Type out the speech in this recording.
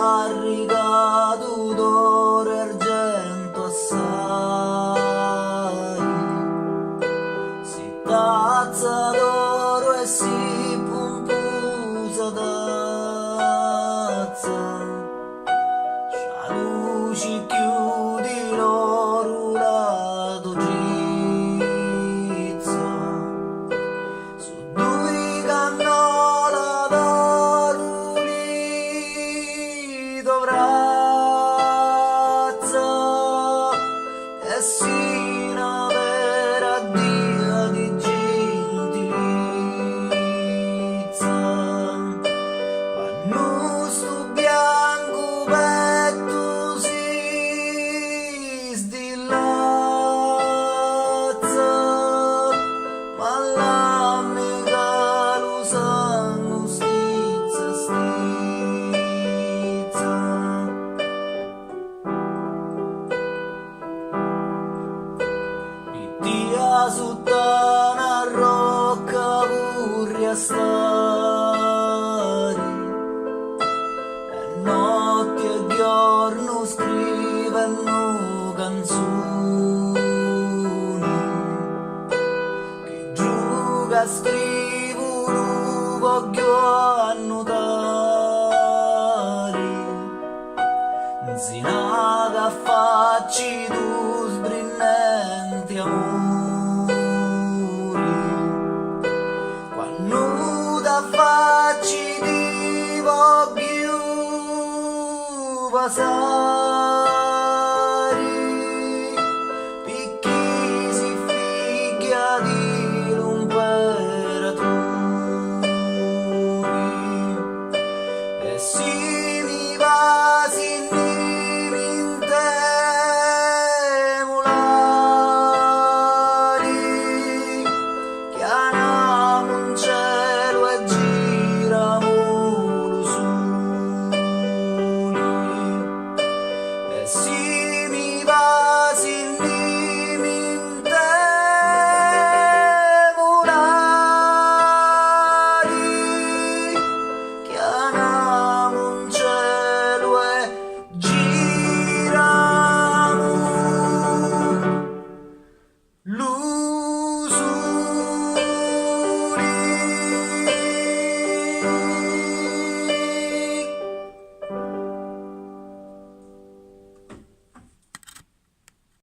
arrigato d'oro e argento assai, si tazza d'oro e si pomposa tazza, c'ha luci chiudi l'oro la dogizza, su due cannola d'oro li dovrazza, e si una vera dia di gentilizza, quando sto bianco petto si sdillazza, ma l'amica lo sangue stizza stizza. Pittia sotto una rocca pure a stare, e notte e giorno scrivono canzoni, che gioca a scrivo lo voglio annotare, si naga facci tu sbrinnenti amori, quando da facci ti voglio passare, perché si figlia di l'imperatori, e si mi